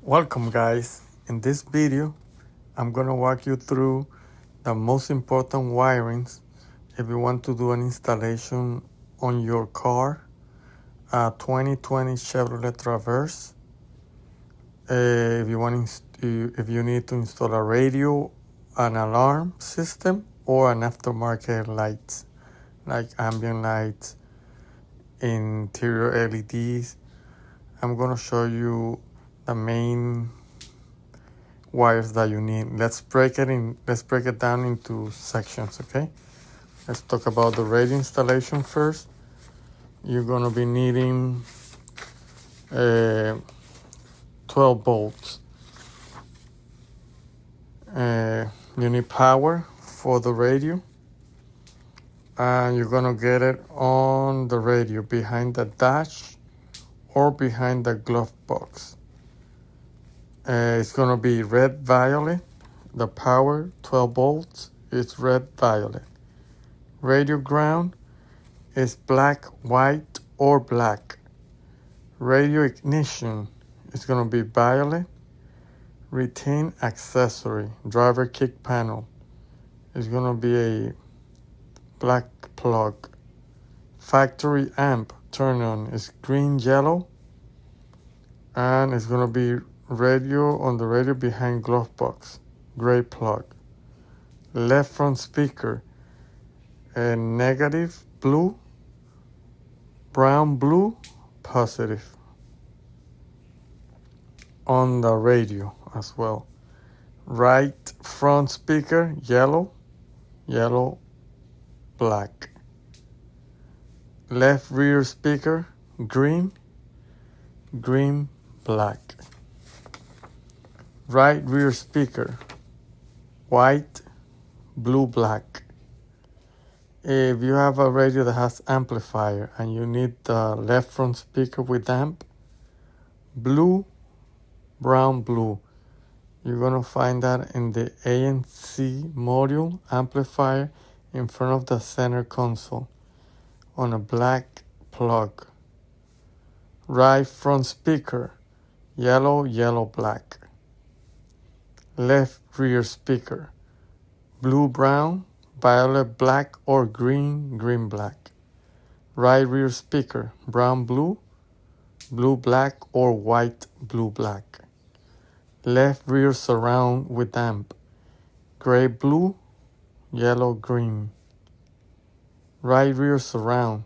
Welcome guys. In this video, I'm gonna walk you through the most important wirings if you want to do an installation on your car, a 2020 Chevrolet Traverse. If you need to install a radio, an alarm system, or an aftermarket lights like ambient lights, interior LEDs. I'm gonna show you the main wires that you need. Let's break it down into sections, okay? Let's talk about the radio installation first. You're gonna be needing 12 volts. You need power for the radio, and you're gonna get it on the radio behind the dash or behind the glove box. It's gonna be red violet. The power 12 volts is red violet. Radio ground is black, white, or black. Radio ignition is gonna be violet. Retain accessory driver kick panel is gonna be a black plug. Factory amp turn on is green, yellow, and it's gonna be radio on the radio behind glove box, gray plug. Left front speaker, a negative blue, brown blue, positive. On the radio as well. Right front speaker, yellow, yellow, black. Left rear speaker, green, green, black. Right rear speaker, white, blue, black. If you have a radio that has amplifier and you need the left front speaker with amp, blue, brown, blue. You're gonna find that in the ANC module amplifier in front of the center console on a black plug. Right front speaker, yellow, yellow, black. Left rear speaker, blue, brown, violet, black, or green, green, black. Right rear speaker, brown, blue, blue, black, or white, blue, black. Left rear surround with amp, gray, blue, yellow, green. Right rear surround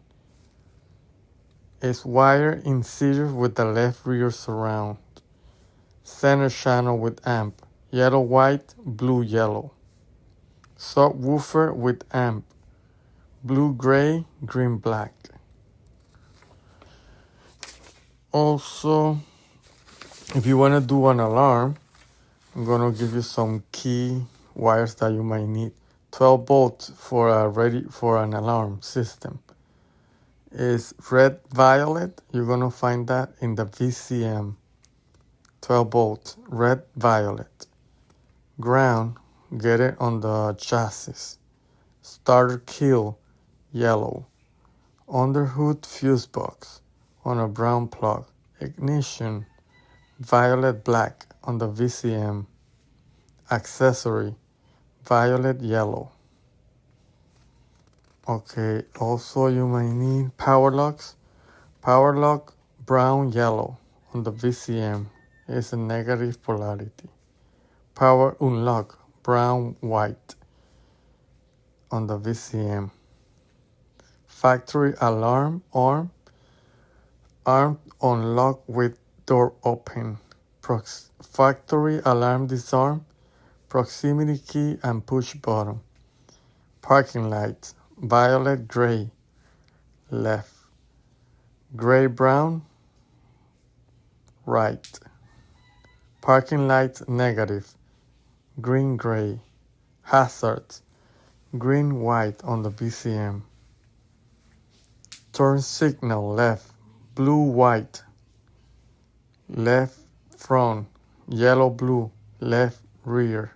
is wire in series with the left rear surround. Center channel with amp, yellow, white, blue, yellow. Subwoofer with amp, blue, gray, green, black. Also, if you want to do an alarm, I'm going to give you some key wires that you might need. 12 volts for an alarm system is red violet. You're going to find that in the VCM. 12 volts, red violet. Ground, get it on the chassis. Starter kill, yellow. Underhood fuse box on a brown plug. Ignition, violet black on the VCM. Accessory, violet yellow. Okay, also you might need power locks. Power lock, brown yellow on the VCM. It's a negative polarity. Power unlock, brown white on the VCM. Factory alarm arm unlock with door open. Factory alarm disarm, proximity key and push button. Parking lights, violet gray, left. Gray brown, right. Parking lights negative, green gray. Hazards, green white on the VCM. Turn signal left, blue white. Left front, yellow blue, left rear.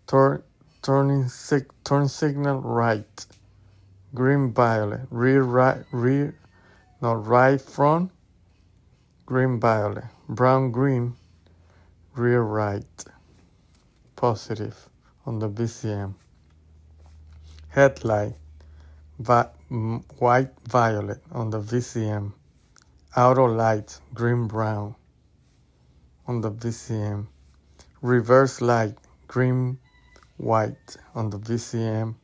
Turn signal right, green violet. Right front, green violet, brown green, rear right, positive on the VCM. Headlight, white violet on the VCM. Auto light, green brown on the VCM. Reverse light, green white on the VCM.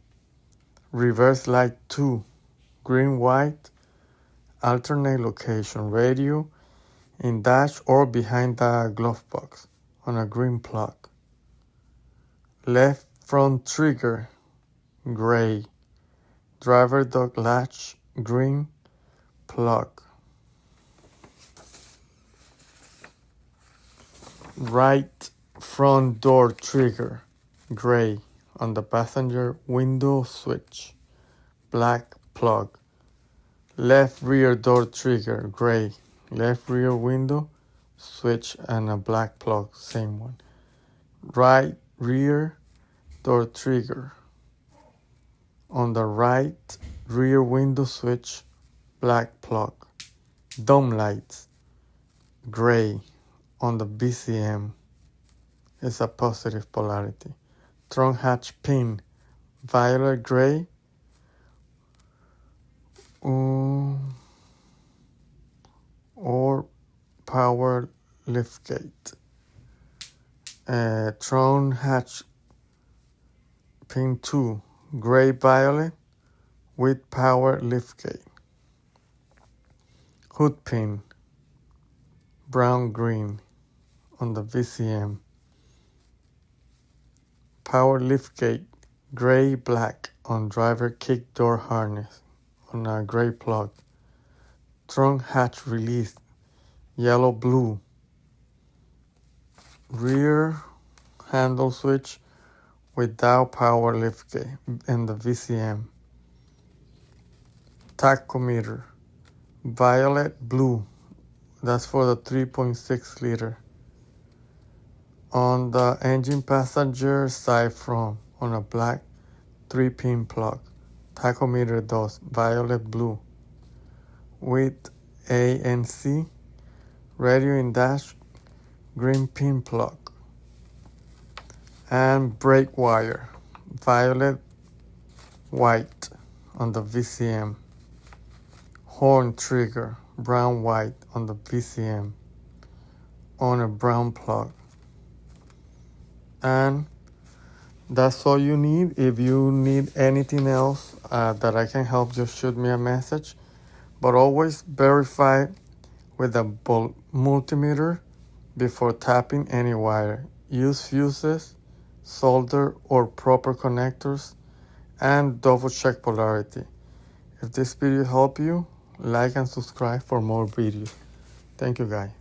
Reverse light 2, green white, alternate location, radio in dash or behind the glove box on a green plug. Left front trigger, gray. Driver dog latch, green plug. Right front door trigger, gray. On the passenger window switch, black plug. Left rear door trigger, gray. Left rear window switch and a black plug, same one. Right rear door trigger. On the right rear window switch, black plug. Dome lights, gray. On the VCM is a positive polarity. Trunk hatch pin, violet gray, or power liftgate. Trunk hatch pin 2, gray violet with power liftgate. Hood pin, brown green on the VCM. Power liftgate, gray black on driver kick door harness on a gray plug. Trunk hatch release, yellow blue. Rear handle switch without power liftgate in the VCM. Tachometer, violet blue. That's for the 3.6 liter. On the engine passenger side front on a black 3-pin plug. Tachometer does violet blue with A and C. Radio in dash, green pin plug. And brake wire, violet white on the VCM. Horn trigger, brown white on the VCM on a brown plug. And that's all you need. If you need anything else that I can help, just shoot me a message. But always verify with a multimeter before tapping any wire. Use fuses, solder or proper connectors, and double check polarity. If this video helped you, like and subscribe for more videos. Thank you, guys.